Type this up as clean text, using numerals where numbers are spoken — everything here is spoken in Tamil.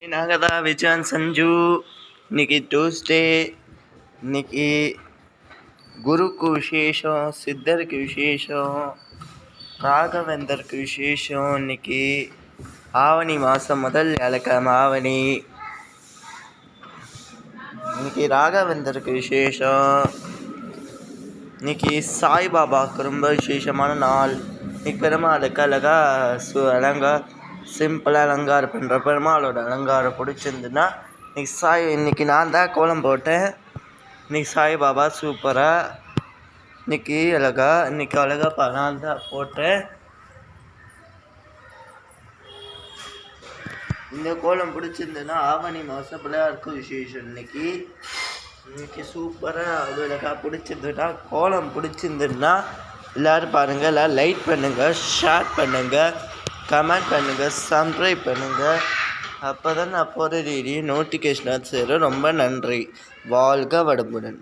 நாங்கள் தான் விஜயான் சஞ்சு. இன்னைக்கு டியூஸ்டே. இன்னைக்கு குருக்கு விசேஷம், சித்தருக்கு விசேஷம், ராகவேந்தருக்கு விசேஷம். இன்னைக்கு ஆவணி மாதம் முதல் வியாழக்கிழமை ஆவணி. இன்னைக்கு ராகவேந்தருக்கு விசேஷம். இன்னைக்கு சாய்பாபாவுக்கு ரொம்ப விசேஷமான நாள். இன்னைக்கு பெருமாளுக்கு அழகாக சிம்பிளாக அலங்காரம் பண்ணுற பெருமாளோட அலங்காரம் பிடிச்சிருந்துன்னா இன்னைக்கு நான் தான் கோலம் போட்டேன். இன்னைக்கு சாய்பாபா சூப்பராக இன்னைக்கு அழகாக நான் தான் போட்டேன். இந்த கோலம் பிடிச்சிருந்துன்னா ஆவணி மாதம் பிள்ளையாருக்கு விசேஷம். இன்னைக்கு சூப்பராக அழகாக பிடிச்சிருந்துன்னா கோலம் பிடிச்சிருந்துன்னா எல்லோரும் பாருங்கள். எல்லோரும் லைக் பண்ணுங்கள், ஷேர் பண்ணுங்கள், கமெண்ட் பண்ணுங்கள், சப்ஸ்கிரைப் பண்ணுங்கள். அப்போ தான் நான் போகிற நோட்டிஃபிகேஷனாக சேரும். ரொம்ப நன்றி. வாழ்க வளமுடன்.